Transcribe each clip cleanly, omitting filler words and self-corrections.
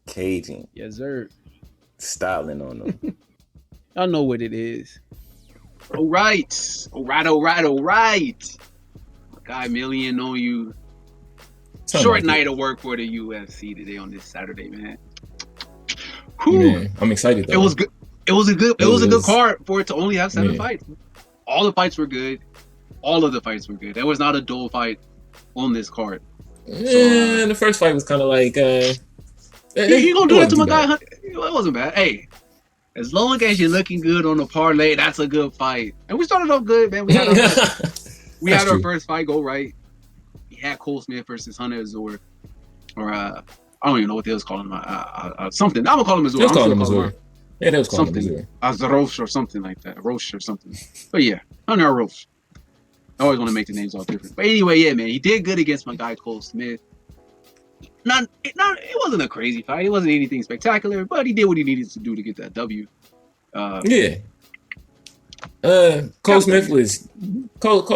Cajun. Yes, sir. Styling on them. I know what it is. All right. My guy Million on you. Short night of work for the UFC today on this Saturday, man. Man, I'm excited though. It was good. It was a good card for it to only have 7 fights. All the fights were good. All of the fights were good. There was not a dull fight on this card. Yeah, the first fight was kind of like. You gonna do that to my guy? It wasn't bad. Hey, as long as you're looking good on the parlay, that's a good fight. And we started off good, man. We had our first fight go right. We had Cole Smith versus Hunter Azor, or I don't even know what they was calling him. Something. I'm gonna call him Azor. They was calling him Azor. Yeah, they was calling him Azor. Azarosh or something like that. Roche or something. But yeah, Hunter Roche. I always want to make the names all different. But anyway, yeah, man, he did good against my guy Cole Smith. It wasn't a crazy fight. It wasn't anything spectacular, but he did what he needed to do to get that W. Cole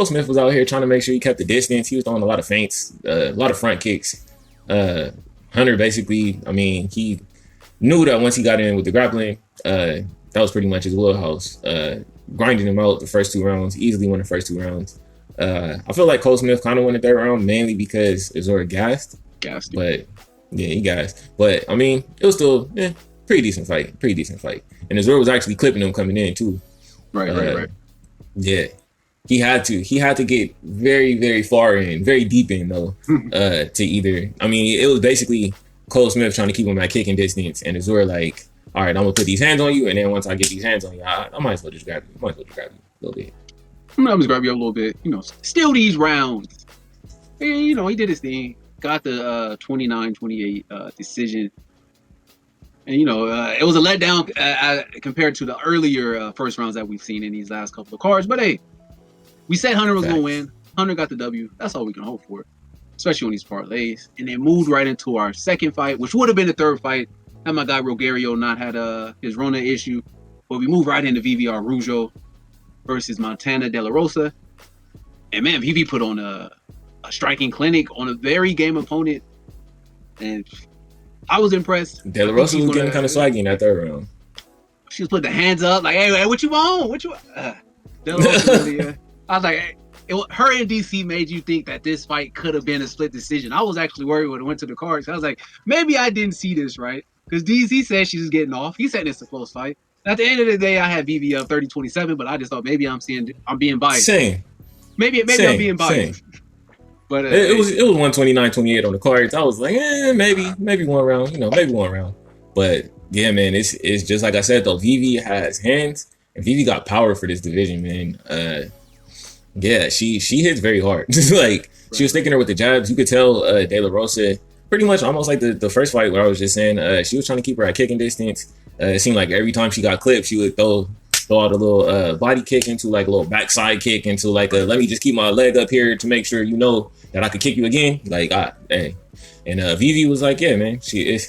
Smith was out here trying to make sure he kept the distance. He was throwing a lot of feints, a lot of front kicks. Hunter basically, I mean, he knew that once he got in with the grappling, that was pretty much his wheelhouse. Grinding him out the first 2 rounds, easily won the first 2 rounds. I feel like Cole Smith kind of won the 3rd round, mainly because Azor gassed. But yeah, he gassed. But I mean, it was still pretty decent fight. And Azor was actually clipping him coming in too. Right. Yeah. He had to get very, very far in, very deep in though, to either. I mean, it was basically Cole Smith trying to keep him at kicking distance, and Azor like, all right, I'm gonna put these hands on you, and then once I get these hands on you, I might as well just grab you. A little bit. I'm gonna grab you a little bit. Steal these rounds. And, he did his thing. Got the 29-28 decision. And, it was a letdown compared to the earlier first rounds that we've seen in these last couple of cards. But, hey, we said Hunter was going to win. Hunter got the W. That's all we can hope for, especially on these parlays. And then moved right into our second fight, which would have been the 3rd fight had my guy Rogerio not had his Rona issue. But we moved right into VVR Rougeau versus Montana De La Rosa. And, man, VV put on a striking clinic on a very game opponent. And I was impressed. De La Rosa was getting kind of swaggy in that 3rd round. She was putting the hands up like, hey, what you want? De La Rosa really, I was like, hey, her and DC made you think that this fight could have been a split decision. I was actually worried when it went to the cards. I was like, maybe I didn't see this right. Because DC said she was getting off. He said it's a close fight. At the end of the day, I had VV up 30-27, but I just thought maybe I'm being biased. Same. Maybe I'm being biased. Same. But it was 129-28 on the cards. I was like, maybe one round, maybe one round. But yeah, man, it's just like I said though. VV has hands, and VV got power for this division, man. Yeah, she hits very hard. Like she was sticking her with the jabs. You could tell De La Rosa pretty much almost like the first fight where I was just saying she was trying to keep her at kicking distance. It seemed like every time she got clipped, she would throw out a little body kick into like a little backside kick into like a let me just keep my leg up here to make sure that I could kick you again. Like, hey. And Vivi was like, yeah, man, she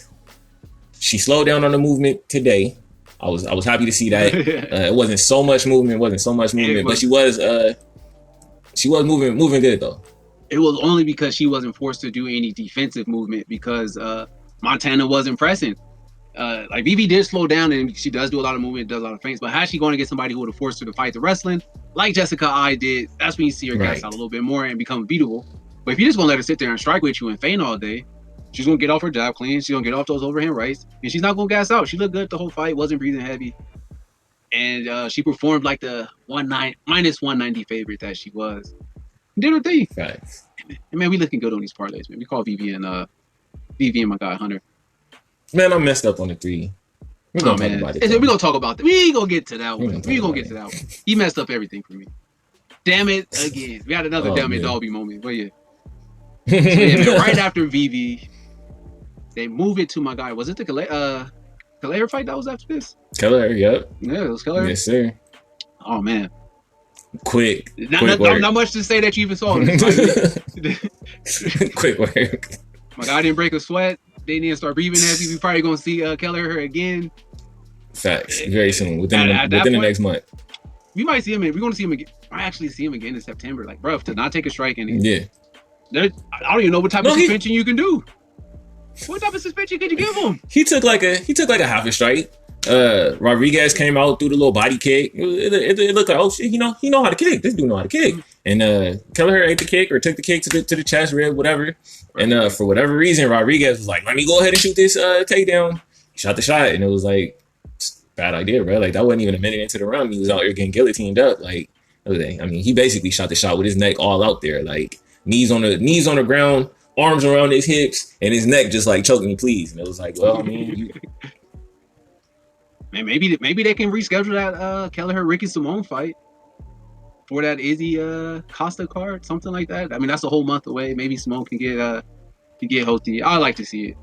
slowed down on the movement today. I was happy to see that. It wasn't so much movement, but she was moving good though. It was only because she wasn't forced to do any defensive movement because Montana wasn't pressing. Like Vivi did slow down and she does do a lot of movement, does a lot of feints, but how's she going to get somebody who would have forced her to fight the wrestling like Jessica I did? That's when you see her gas out a little bit more and become beatable. But if you're just going to let her sit there and strike with you and feint all day, she's going to get off her jab clean. She's going to get off those overhand rights and she's not going to gas out. She looked good the whole fight, wasn't breathing heavy. And she performed like the minus 190 favorite that she was. Did her thing. Facts. And man, we looking good on these parlays, man. We call VV and my guy Hunter. Man, I messed up on the 3. We're gonna talk about it. We're gonna talk about that. We gonna get to that one. We gonna get to that one. He messed up everything for me. Damn it again. We had another damn it Dolby moment. But yeah. So, yeah, right after VV, they move it to my guy. Was it the Kalea fight that was after this? Keller, yep. Yeah, it was Keller. Yes, sir. Oh man. Quick not much to say that you even saw it. Quick work. My guy didn't break a sweat. They didn't start breathing heavy. We probably gonna see Keller again. Facts. Very soon. Within the next month. We might see him. We're gonna see him again. I actually see him again in September. Like, bro, to not take a strike and I don't even know what type of suspension you can do. What type of suspension could you give him? He took like a half a strike. Rodriguez came out, threw the little body kick. It looked like, oh shit, he know how to kick. This dude know how to kick. And Kelleher ate the kick or took the kick to the chest, rib, whatever. And for whatever reason, Rodriguez was like, let me go ahead and shoot this takedown. He shot the shot, and it was like, bad idea, bro. Like that wasn't even a minute into the round. He was out here getting guillotined up. Like, I mean, he basically shot the shot with his neck all out there, like knees on the ground, arms around his hips, and his neck just like choking me, please. And it was like, well, I mean, man, maybe they can reschedule that Kelleher Ricky Simone fight for that Izzy Costa card, something like that. I mean, that's a whole month away. Maybe Simone can get hosted. I like to see it.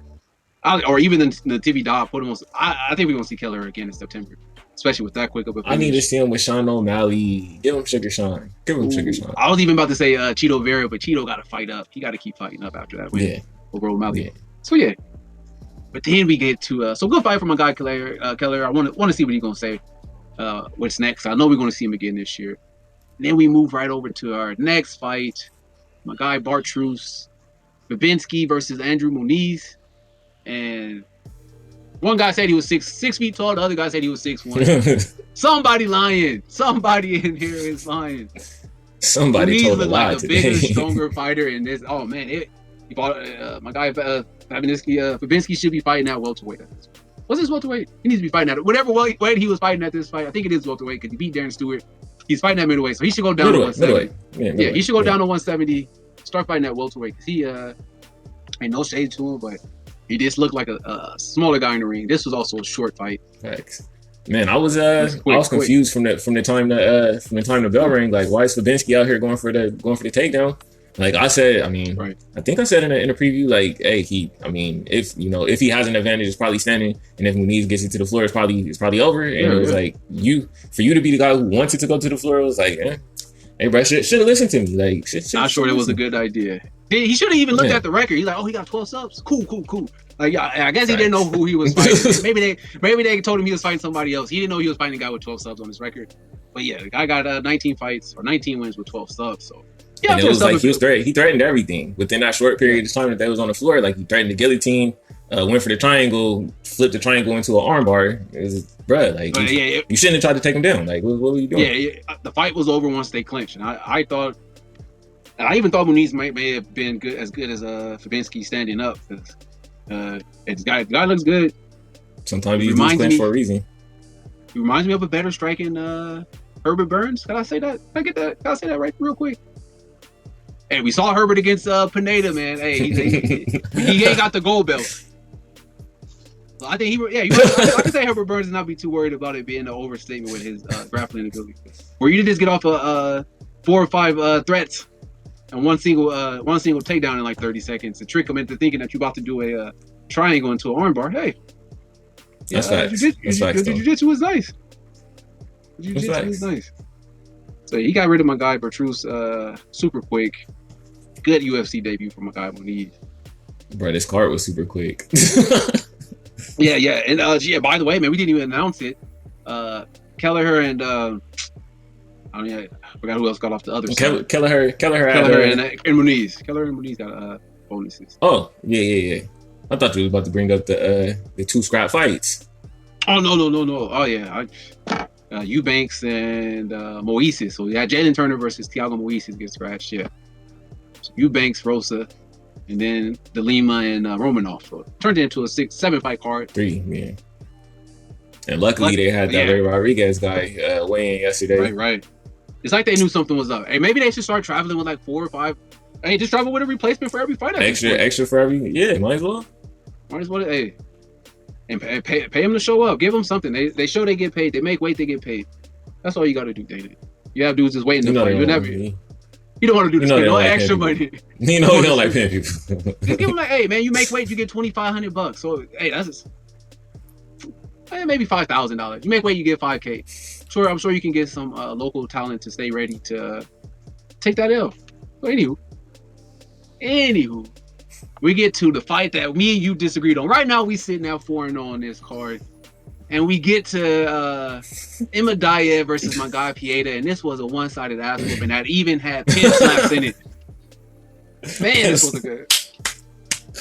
Or even the TV dog put him on. I think we're gonna see Kelleher again in September, especially with that quick of a finish. I need to see him with Sean O'Malley. Give him Sugar Sean. Sugar Sean. I was even about to say Cheeto Vera, but Cheeto got to fight up. He got to keep fighting up after that win. Yeah. Over O'Malley. Yeah. So yeah. But then we get to so good fight from my guy Kelleher. I want to see what he's gonna say. What's next? I know we're gonna see him again this year. And then we move right over to our next fight. My guy Bartrus Babinski versus Andrew Muniz. And one guy said he was 6 feet tall. The other guy said he was 6'1". Somebody lying. Somebody in here is lying. Somebody Muniz told a was lie like a today. bigger, stronger fighter in this. Oh man, he fought my guy Babinski should be fighting at welterweight. What's his welterweight? He needs to be fighting at whatever weight he was fighting at this fight. I think it is welterweight because he beat Darren Stewart. He's fighting at middleweight, so he should go down to 170. Yeah, he should go down to 170. Start fighting at welterweight because he ain't no shade to him, but he just looked like a smaller guy in the ring. This was also a short fight. Facts. Man, I was confused from the time the bell rang. Like, why is Fabinski out here going for the takedown? Like I said, I mean, right. I think I said in a preview, like, hey, if he has an advantage, it's probably standing, and if Muniz gets it to the floor, it's probably over. And it was like for you to be the guy who wanted to go to the floor, it was like, hey, bro, should have listened to me. Like, not sure it was a good idea. He should have even looked at the record. He's like, oh, he got 12 subs. Cool. Like, I guess he didn't know who he was fighting. maybe they told him he was fighting somebody else. He didn't know he was fighting a guy with 12 subs on his record. But yeah, the guy got 19 fights or 19 wins with 12 subs. So yeah, and it was like he threatened everything within that short period of time that they was on the floor. Like he threatened the guillotine, went for the triangle, flipped the triangle into an armbar. It was, bruh, like you shouldn't have tried to take him down. Like what were you doing? Yeah, the fight was over once they clinched, and I thought. I even thought Muniz may have been as good as Fabinski standing up. This guy looks good. Sometimes you lose clinch for a reason. He reminds me of a better striking Herbert Burns. Can I say that? Can I say that right real quick? Hey, we saw Herbert against Pineda, man. Hey, he ain't got the gold belt. So I think I can say Herbert Burns and not be too worried about it being an overstatement with his grappling ability. Where you just get off 4 or 5 threats and one single takedown in like 30 seconds to trick him into thinking that you're about to do a triangle into an armbar. Hey, that's facts. Jiu-jitsu was nice. Jiu-jitsu was nice. So he got rid of my guy Bartrus super quick. Good UFC debut for my guy Muniz. Bro, this card was super quick. yeah, and by the way, man, we didn't even announce it. Kelleher and I forgot who else got off the other side. Kelleher and Muniz. Kelleher and Muniz got bonuses. Oh, yeah. I thought you was about to bring up the 2 scrap fights. Oh no. Oh yeah. Eubanks and Moises. So we had Jalen Turner versus Thiago Moises get scratched. Yeah. So Eubanks, Rosa, and then De Lima and Romanov. So it turned into a 6-7 fight card. 3, yeah. And luckily they had that Ray Rodriguez guy weigh in yesterday. Right. It's like they knew something was up. Hey, maybe they should start traveling with like 4 or 5. Hey, just travel with a replacement for every fight. Extra for every. Yeah, might as well. Hey, and pay them to show up. Give them something. They show they get paid. They make weight. They get paid. That's all you got to do, David. You have dudes just waiting to fight. You don't want to do this. No extra money. You know you don't like paying people. Just give them like, hey man, you make weight, you get $2,500. So hey, that's just, maybe $5,000. You make weight, you get $5K. Sure, I'm sure you can get some local talent to stay ready to take that L. So anywho, we get to the fight that me and you disagreed on. Right now, we sitting at 4-0 on this card, and we get to Imadaev versus my guy Pieta, and this was a one-sided ass whooping that even had pin slaps in it. Man, this was good.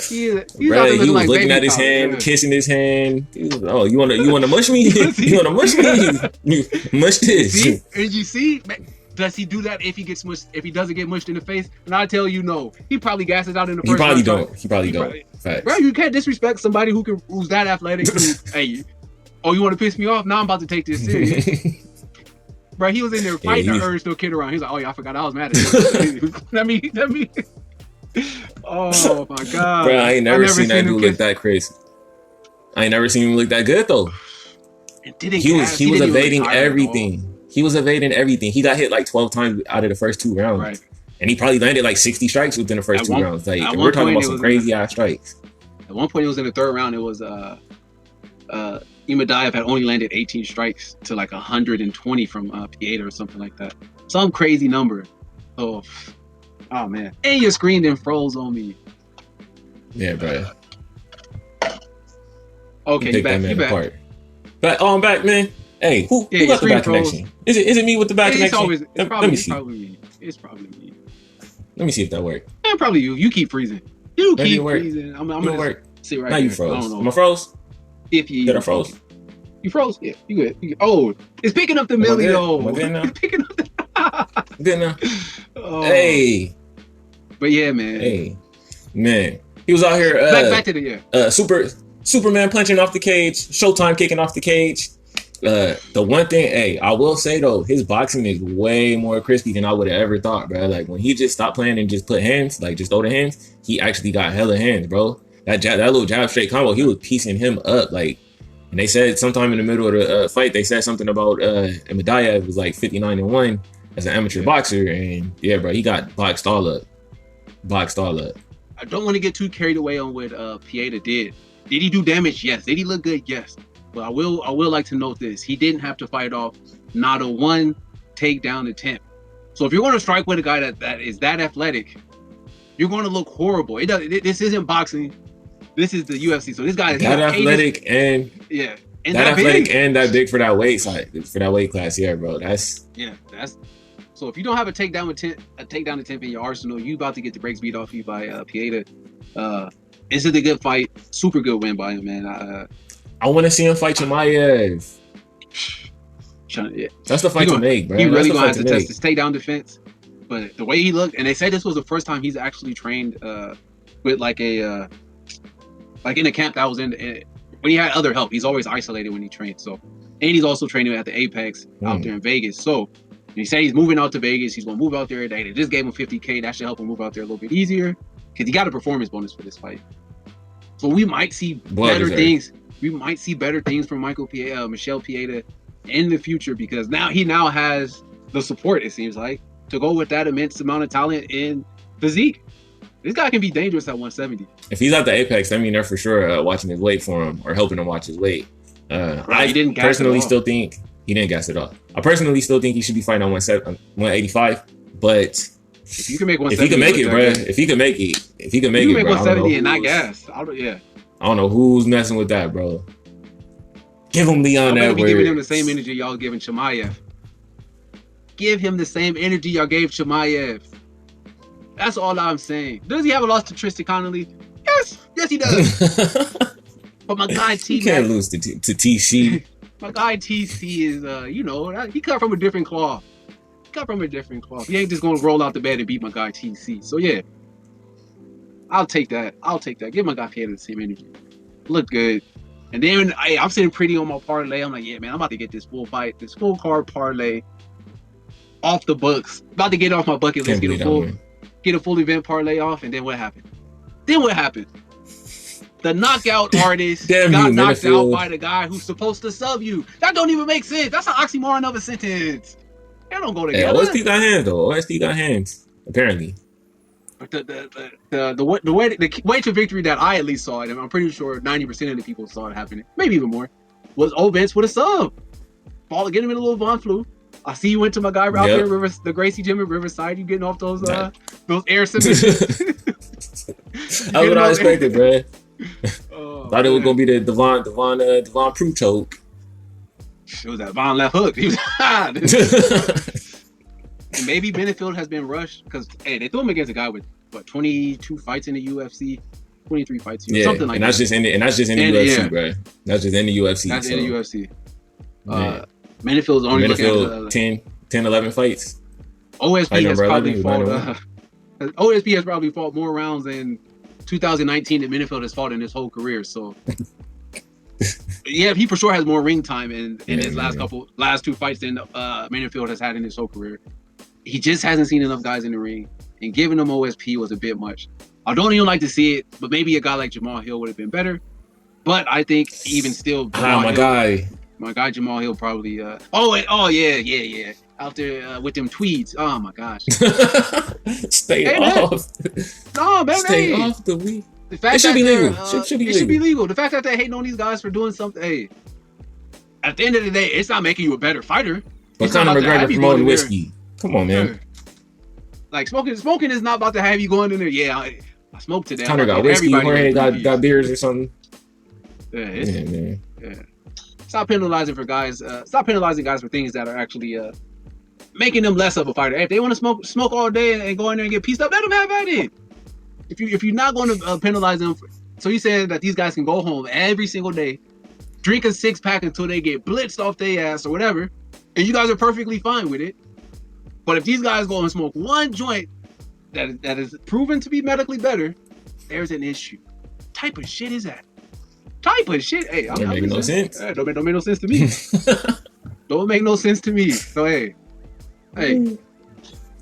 He's out Bro, there he looking was like looking baby at his powder, hand, yeah. kissing his hand. He was, oh, you wanna mush me? You wanna mush me? You mush this. See, and you see, does he do that if he gets mushed? If he doesn't get mushed in the face? And I tell you, no. He probably gasses out in the He first probably round. don't. He probably don't. Facts. Bro, you can't disrespect somebody who's that athletic. Hey, oh, you want to piss me off? Now I'm about to take this serious. Bro, he was in there fighting the urge to kid around. He's like, oh yeah, I forgot I was mad at him. let me. Oh my god. Bro, I ain't never seen that dude look kiss. that crazy. I ain't never seen him look that good though. He was evading everything. He was evading everything. He got hit like 12 times out of the first 2 rounds. Right. And he probably landed like 60 strikes within the first 2 rounds. Like, and we're talking about some crazy ass strikes. At one point, it was in the 3rd round. It was Imadaev had only landed 18 strikes to like 120 from Pieta or something like that. Some crazy number. Oh man. And your screen then froze on me. Yeah, bro. Okay, you back. Apart. I'm back, man. Hey, who got the back connection? Is it me with the back connection? It's probably me. Let me see if that worked. And probably you. You keep freezing. You Maybe keep freezing. I'm gonna work. See right now here. You froze. I don't know. Am I froze? If you Did I froze? You froze? Yeah, you good. Oh, it's picking up the milli though. Am I good now? It's picking up the good now. Oh. Hey. But yeah, man. Hey. Man. He was out here back to the Superman punching off the cage, Showtime kicking off the cage. The one thing, I will say though, his boxing is way more crispy than I would have ever thought, bro. Like when he just stopped playing and just put hands, like just throw the hands, he actually got hella hands, bro. That little jab straight combo, he was piecing him up. Like, and they said sometime in the middle of the fight, they said something about Imadaev was like 59-1 as an amateur boxer, and yeah, bro, he got boxed all up. I don't want to get too carried away on what Pieta did. Did he do damage? Yes. Did he look good? Yes. But I will like to note this. He didn't have to fight off not a one takedown attempt. So if you're going to strike with a guy that is that athletic, you're going to look horrible. This isn't boxing. This is the UFC. So this guy is that athletic and that athletic big. And that big for that weight class. Yeah, bro. That's so if you don't have a takedown attempt in your arsenal, you about to get the brakes beat off you by Pieta. This is a good fight. Super good win by him, man. I want to see him fight Chimaev. That's the fight to make, bro. He really going to have to test his takedown defense. But the way he looked, and they said this was the first time he's actually trained with like a like in a camp that was in when he had other help. He's always isolated when he trains. So, and he's also training at the Apex out there in Vegas. So he said he's moving out to Vegas. He's going to move out there. They just gave him $50K. That should help him move out there a little bit easier because he got a performance bonus for this fight. So we might see better things. We might see better things from Michel Pieta in the future because he now has the support, it seems like, to go with that immense amount of talent in physique. This guy can be dangerous at 170. If he's at the Apex, I mean, they're for sure watching his weight for him or helping him watch his weight. I personally still think he didn't gas it off. I personally still think he should be fighting on 185, but if you can make 170, if he can make it, bro. If he can make it, 170 and not gas. I don't know who's messing with that, bro. Give him Leon Edwards. Be giving him the same energy y'all giving Chimaev. Give him the same energy y'all gave Chimaev. That's all I'm saying. Does he have a loss to Tristan Connolly? Yes, he does. But my guy T, he can't lose to TC. My guy TC is, he cut from a different cloth. He ain't just gonna roll out the bed and beat my guy TC. So yeah, I'll take that. Give my guy Pieta the same energy. Look good. And then I'm sitting pretty on my parlay. I'm like, yeah, man, I'm about to get this full card parlay off the books. About to get it off my bucket list. Get a full event parlay off. And then what happened? The knockout artist got knocked out by the guy who's supposed to sub you. That don't even make sense. That's an oxymoron of a sentence. They don't go together. OSP got hands though. OSP got hands apparently. But the way to victory that I at least saw it, and I'm pretty sure 90% of the people saw it happening, maybe even more, was Vince with a sub. Get him in a little Von Flu. I see you went to my guy out there, the Gracie Gym in Riverside. You getting off those air submissions. That's what I expected, bro. Thought it was gonna be the Devon Prue choke. It was that Von left hook. He was and maybe Benefield has been rushed because they threw him against a guy with 22 fights in the UFC. 23 fights, Yeah, something like and that's that. just in the, and that's just in the And, UFC, yeah. bro. That's just in the UFC. That's so, in the UFC. yeah. Manifield's only looking at Minifield 10, 11 fights. OSP Fight has number probably 11, fought. OSP has probably fought more rounds in 2019 that Minifield has fought in his whole career. So, yeah, he for sure has more ring time in his last two fights than Minifield has had in his whole career. He just hasn't seen enough guys in the ring, and giving him OSP was a bit much. I don't even like to see it, but maybe a guy like Jamal Hill would have been better. But I think even still, my guy Jamal Hill probably. Yeah. Out there with them tweeds. Oh my gosh. Stay off. No, man. Stay off the weed. It should be legal. Should be legal. The fact that they're hating on these guys for doing something, hey, at the end of the day, it's not making you a better fighter. But Conor McGregor promoting whiskey. Come on, man. Like smoking is not about to have you going in there. Yeah, I smoked today. Conor got whiskey. Jorge got beers or something. Yeah, man. Yeah. Stop penalizing guys for things that are actually making them less of a fighter. Hey, if they want to smoke all day and go in there and get pieced up, let them have at it. If you're not going to penalize them, so you said that these guys can go home every single day, drink a 6-pack until they get blitzed off their ass or whatever, and you guys are perfectly fine with it. But if these guys go and smoke one joint that is proven to be medically better, there's an issue. What type of shit is that? Hey, don't make no sense. Don't make no sense to me. Don't make no sense to me. So hey,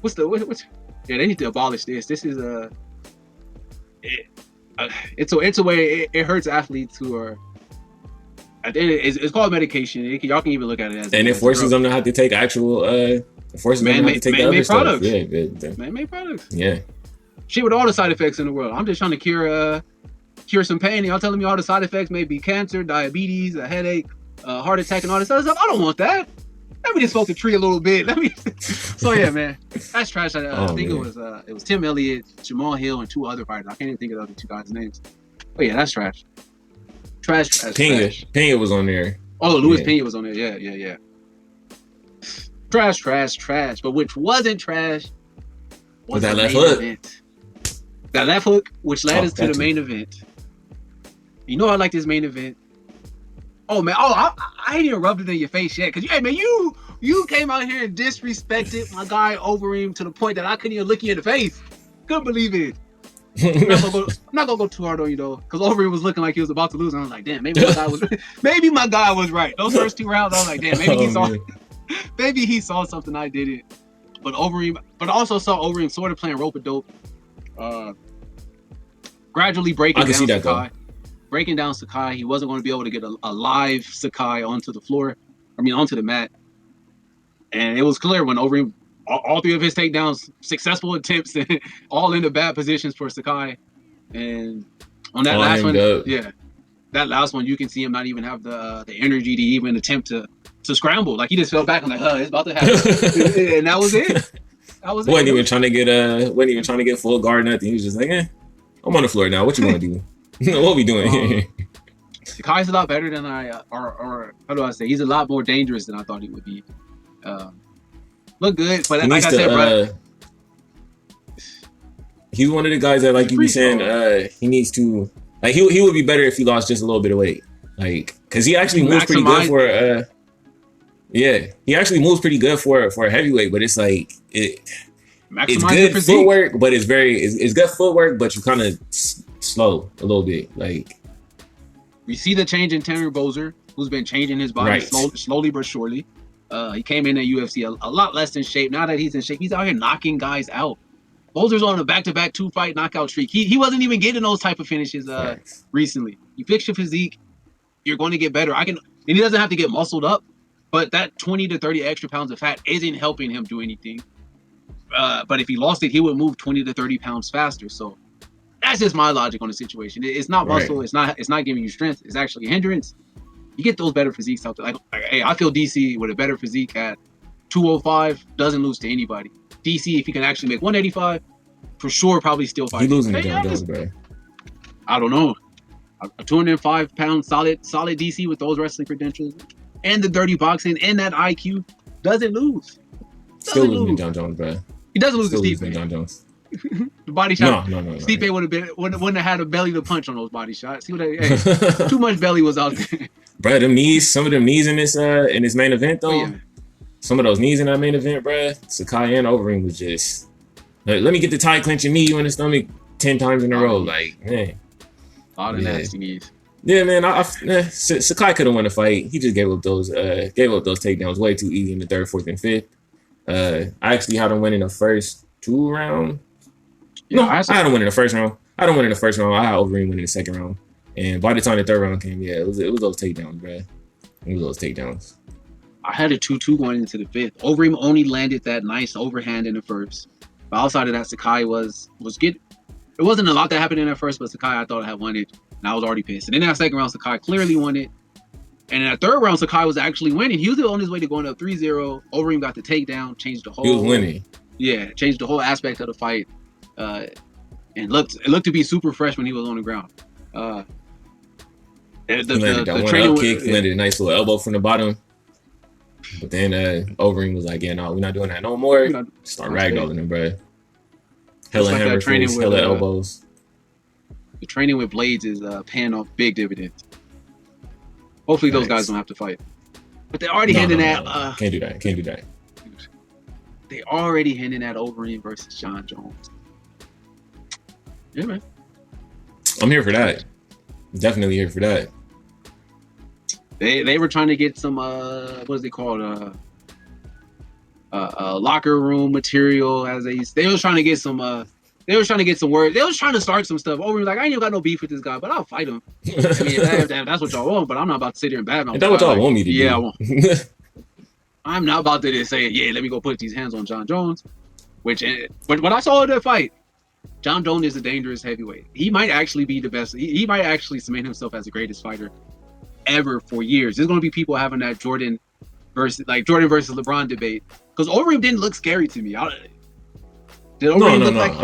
what's yeah, they need to abolish this. This is it's a way it hurts athletes who are at the end. It's called medication. Y'all can even look at it as it forces them to have to take actual man-made products. Yeah, man-made products. Yeah, shit with all the side effects in the world. I'm just trying to cure some pain. Y'all telling me all the side effects may be cancer, diabetes, a headache, heart attack, and all this other stuff. I don't want that. Let me just smoke the tree a little bit. So yeah, man, that's trash. I think it was Tim Elliott, Jamal Hill, and two other fighters. I can't even think of the other two guys' names. But yeah, that's trash. Trash. Pena was on there. Oh, Luis Pena was on there. Yeah. Trash. But which wasn't trash was that left hook. Event. That left hook, which led us to the main event. You know I like this main event. Oh man, I ain't even rubbed it in your face yet. Cause hey man, you came out here and disrespected my guy Overeem to the point that I couldn't even look you in the face. Couldn't believe it. I'm not gonna go too hard on you though, cause Overeem was looking like he was about to lose. And I was like, damn, maybe my guy was right. Those first two rounds, I was like, damn, maybe he saw something I didn't. But I also saw Overeem sort of playing rope-a-dope. Gradually breaking down Sakai. Breaking down Sakai. He wasn't going to be able to get a live Sakai onto the mat. And it was clear when Overeem, all three of his takedowns, successful attempts, all in the bad positions for Sakai. And on that last one, that last one, you can see him not even have the energy to even attempt to scramble. Like he just fell back and like, it's about to happen. And that was it. Wasn't even trying to get full guard, nothing. He was just like, I'm on the floor now. What you want to do? What we doing here? Sakai's a lot better than or how do I say? He's a lot more dangerous than I thought he would be. Look good, but like I said, bro, he's one of the guys that, like you be saying, he needs to, like, he would be better if he lost just a little bit of weight, like, because he actually moves pretty good for he actually moves pretty good for a heavyweight, but it's like it's good footwork, but it's good footwork, but you kind of slow a little bit. Like, we see the change in Tanner Bozer, who's been changing his body slowly but surely. He came in at UFC a lot less in shape. Now that he's in shape, he's out here knocking guys out. Bozer's on a back-to-back 2-fight knockout streak. He wasn't even getting those type of finishes recently. You fix your physique, you're going to get better. And he doesn't have to get muscled up, but that 20 to 30 extra pounds of fat isn't helping him do anything. But if he lost it, he would move 20 to 30 pounds faster. So that's just my logic on the situation. It's not muscle. It's not giving you strength. It's actually a hindrance. You get those better physiques out there. Like, hey, I feel DC with a better physique at 205 doesn't lose to anybody. DC, if he can actually make 185, for sure, probably still fight. He losing to John Jones, bro. I don't know. A 205-pound solid DC with those wrestling credentials and the dirty boxing and that IQ doesn't lose. Still losing to John Jones, bro. He doesn't lose to Steve John Jones. The body shot. No. Stipe wouldn't have had a belly to punch on those body shots. See what hey, too much belly was out there. Bro, some of them knees in this main event though. Oh, yeah. Some of those knees in that main event, bro. Sakai and Overeem was just like, let me get the tie clinching knee you in the stomach 10 times in a row. Like, man. A lot of nasty knees. Yeah, man. Sakai could have won the fight. He just gave up those takedowns way too easy in the third, fourth, and fifth. I actually had him win in the first 2 rounds. Yeah, no, I had him win in the first round. I had Overeem win in the second round. And by the time the third round came, yeah, it was those takedowns, bro. It was those takedowns. I had a 2-2 going into the fifth. Overeem only landed that nice overhand in the first. But outside of that, Sakai was good. It wasn't a lot that happened in that first, but Sakai I thought had won it. And I was already pissed. And then that second round, Sakai clearly won it. And in that third round, Sakai was actually winning. He was on his way to going up 3-0. Overeem got the takedown, changed the whole. He was winning. Yeah, changed the whole aspect of the fight. And it looked to be super fresh when he was on the ground. He landed that one up kick. He landed a nice little elbow from the bottom. But then Overeem was like, yeah, no, we're not doing that no more. Start ragdolling him, bro. Hella like hammer face, hella elbows. The training with Blades is paying off big dividends. Hopefully those guys don't have to fight. But they're already hinting at... Can't do that. They already hinting at Overeem versus John Jones. Yeah, man. I'm here for that. Definitely here for that. They were trying to get some what is it called locker room material as they was trying to get some words. They was trying to start some stuff. Overeem like, I ain't even got no beef with this guy, but I'll fight him. I mean, if that's what y'all want, but I'm not about to sit here and badmouth. Is that what y'all want me to do? Yeah, I won't. I'm not about to just say, yeah, let me go put these hands on John Jones. But what I saw in that fight, John Jones is a dangerous heavyweight. He might actually be the best. He might actually cement himself as the greatest fighter ever for years. There's going to be people having that Jordan versus LeBron debate because Overeem didn't look scary to me. No. I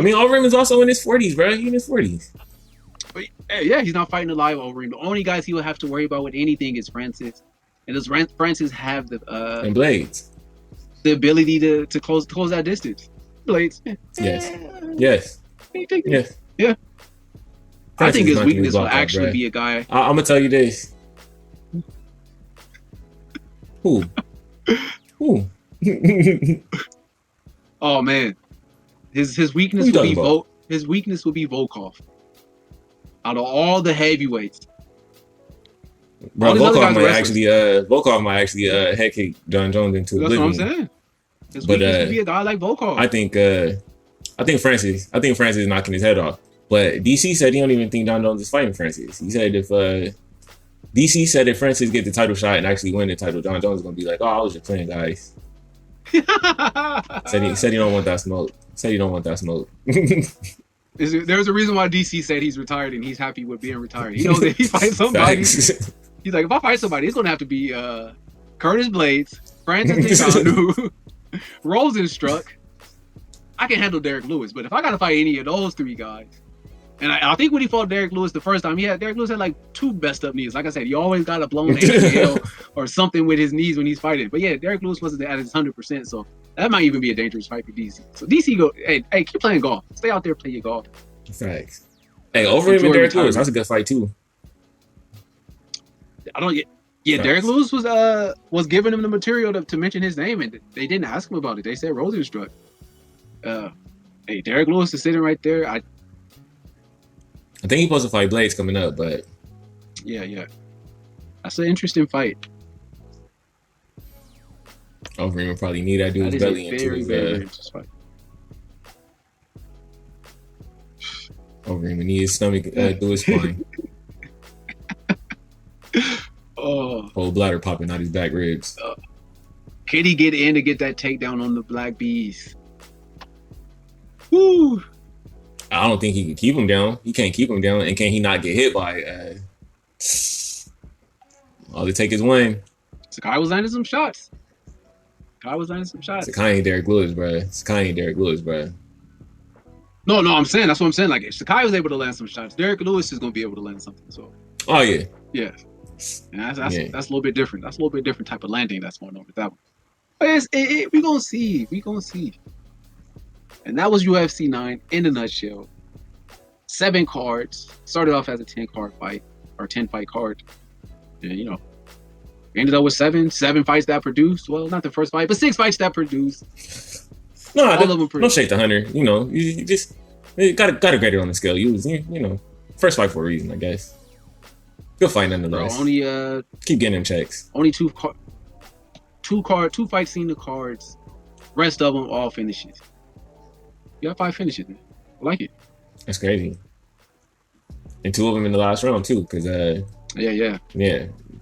mean, Overeem is also in his 40s, bro. He's in his 40s. Yeah, he's not fighting a live Overeem. The only guys he would have to worry about with anything is Francis. And does Francis have the and Blades the ability to close that distance? Blades. Yes. Yeah. I think his weakness will actually be a guy. I'm gonna tell you this. Who? Oh man, his weakness will be his weakness will be Volkov. Out of all the heavyweights, bro, Volkov might actually head kick John Jones into oblivion. That's what I'm saying. His weakness would be a guy like Volkov. I think Francis is knocking his head off. But DC said he don't even think John Jones is fighting Francis. He said DC said if Francis get the title shot and actually win the title, John Jones is gonna be like, "Oh, I was just playing, guys." said he don't want that smoke. There's a reason why DC said he's retired and he's happy with being retired. He knows if he fights somebody, he's like, if I fight somebody, it's gonna have to be Curtis Blades, Francis Ngannou, Rosenstruck. I can handle Derek Lewis, but if I gotta fight any of those 3 guys, and I think when he fought Derek Lewis the first time, Derek Lewis had like 2 messed up knees. Like I said, he always got a blown ACL or something with his knees when he's fighting. But yeah, Derek Lewis wasn't at his 100%, so that might even be a dangerous fight for DC. So DC go, hey, keep playing golf. Stay out there, play your golf. Facts. Hey, Overeem and Derek Lewis, that's a good fight too. Derek Lewis was giving him the material to mention his name, and they didn't ask him about it. They said Rosenstruck. Hey, Derek Lewis is sitting right there. I think he's supposed to fight Blades coming up, but yeah, that's an interesting fight. Overeem will probably need that dude's belly into his interesting fight. Overeem will need his stomach through his spine. Whole bladder popping out his back ribs. Can he get in to get that takedown on the Black Bees? Woo! I don't think he can keep him down. He can't keep him down, and can he not get hit by? All it take is one. Sakai was landing some shots. Sakai ain't Derek Lewis, bro. No, I'm saying that's what I'm saying. Like if Sakai was able to land some shots, Derek Lewis is gonna be able to land something. So. Oh yeah. Yeah. And that's a little bit different. That's a little bit different type of landing that's going on with that one. But we gonna see. And that was UFC 9 in a nutshell. 7 cards. Started off as a 10-card fight or 10-fight card. And, you know, ended up with 7 fights that produced. Well, not the first fight, but 6 fights that produced. No, All of them don't shake the hunter. You know, you just got to grade it on the scale. You know, first fight for a reason, I guess. Good fight nonetheless. Bro, only keep getting them checks. Only 2 fights seen the cards. Rest of them all finishes. You got 5 finishes, man. I like it. That's crazy. And 2 of them in the last round too, because yeah.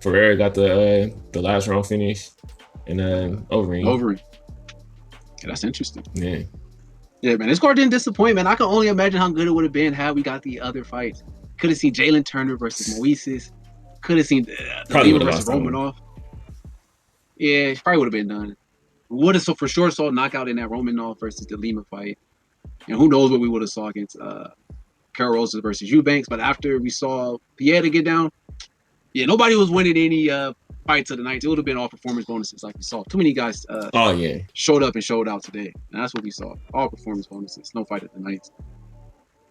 Ferreira got the last round finish, and Overeem. Yeah, that's interesting. Yeah. Yeah, man. This card didn't disappoint, man. I can only imagine how good it would have been had we got the other fights. Could have seen Jalen Turner versus Moises. Could have seen the Lima versus Romanov. Yeah, probably would have been done. Would have for sure saw knockout in that Romanov versus the Lima fight. And who knows what we would have saw against Carol Roses versus Eubanks. But after we saw Pieta get down, yeah, nobody was winning any fights of the night. It would have been all performance bonuses like we saw. Too many guys showed up and showed out today. And that's what we saw. All performance bonuses. No fight of the night.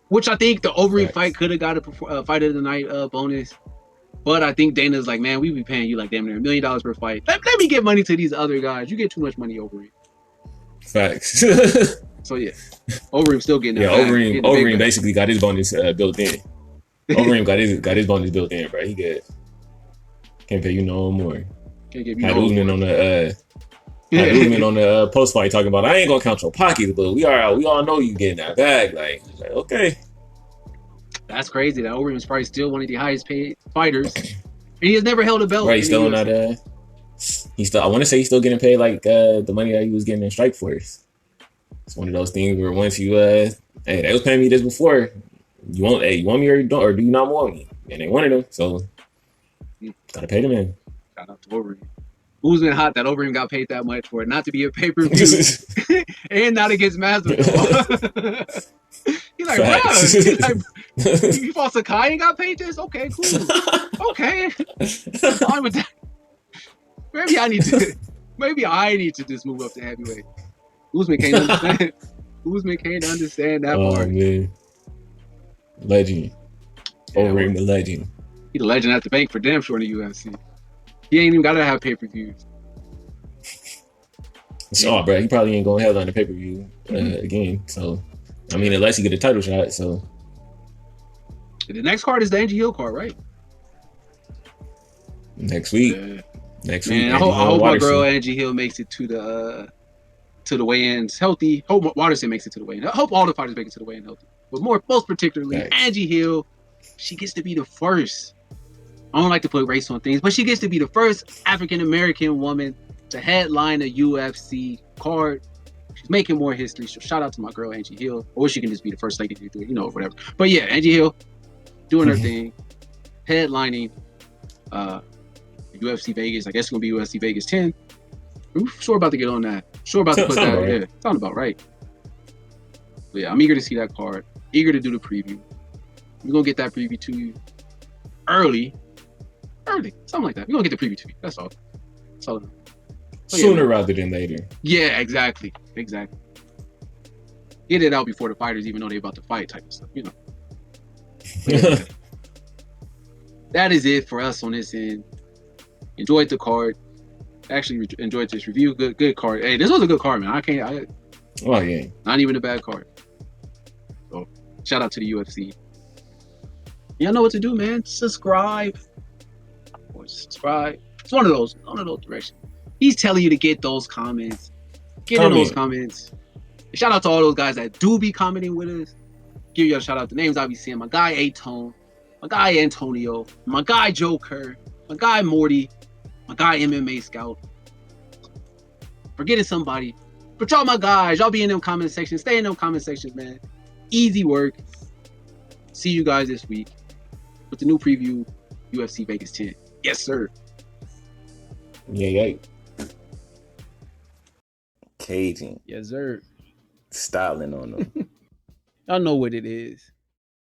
Which I think the Overeem fight could have got a fight of the night bonus. But I think Dana's like, man, we be paying you like damn near $1 million per fight. Let me give money to these other guys. You get too much money, Overeem. Facts. So yeah, Overeem still getting. Yeah, Overeem basically got his bonus built in. Overeem got his bonus built in, bro. He good. Can't pay you no more. Can't give you had no Usman more. on the Usman on the post fight talking about I ain't gonna count your pockets, but we all know you getting that bag. Like okay. That's crazy. That Overeem is probably still one of the highest paid fighters, and he has never held a belt. Right, he's still on that. He's still. I want to say he's still getting paid like the money that he was getting in Strikeforce. It's one of those things where once you hey, they was paying me this before. You want me or do you not want me? And they wanted him, so gotta pay them in. Shout out to Overeem. Usman hot that Overeem got paid that much for it not to be a pay-per-view and not against Masvidal. He's like, bro, you fought Sakai and got paid this? Okay, cool. Okay. I'm with that. Maybe I need to just move up to heavyweight. Usman can't understand. Usman can't understand that part. Man. Legend. Overeem the legend. He the legend at the bank for damn sure in the UFC. He ain't even gotta have pay-per-views. Oh, bro, he probably ain't gonna headline the pay-per-view again. So, I mean, unless he get a title shot. So, the next card is the Angie Hill card, right? Next week. Yeah. Next week. Man, I hope my girl Angie Hill makes it to the weigh-ins healthy. Hope Watterson makes it to the weigh-in. I hope all the fighters make it to the weigh-in healthy. But most particularly, Angie Hill, she gets to be the first. I don't like to put race on things, but she gets to be the first African-American woman to headline a UFC card. She's making more history. So shout out to my girl, Angie Hill. Or she can just be the first lady to do it, whatever. But yeah, Angie Hill doing her thing, headlining UFC Vegas. I guess it's going to be UFC Vegas 10. I'm sure about to get on that. Sure about to put that. Right. Yeah, sound about right. But yeah, I'm eager to see that card. Eager to do the preview. We're going to get that preview to you early. Something like that. We're going to get the preview to you. That's all. Sooner rather than later. Yeah, exactly. Get it out before the fighters even know they're about to fight type of stuff, Yeah. That is it for us on this end. Enjoyed the card. Actually enjoyed this review. Good card. Hey, this was a good card, man. Oh, yeah. Not even a bad card. So, shout out to the UFC. Y'all know what to do, man. Subscribe. It's one of those directions. He's telling you to get those comments. Get in those comments. And shout out to all those guys that do be commenting with us. Give you a shout out. The names I'll be seeing. My guy A-Tone. My guy Antonio. My guy Joe Kerr. My guy Morty. My guy MMA Scout. Forgetting somebody. But y'all my guys. Y'all be in them comment sections. Stay in them comment sections, man. Easy work. See you guys this week with the new preview, UFC Vegas 10. Yes, sir. Yeah. Caging. Yes, sir. Styling on them. Y'all know what it is.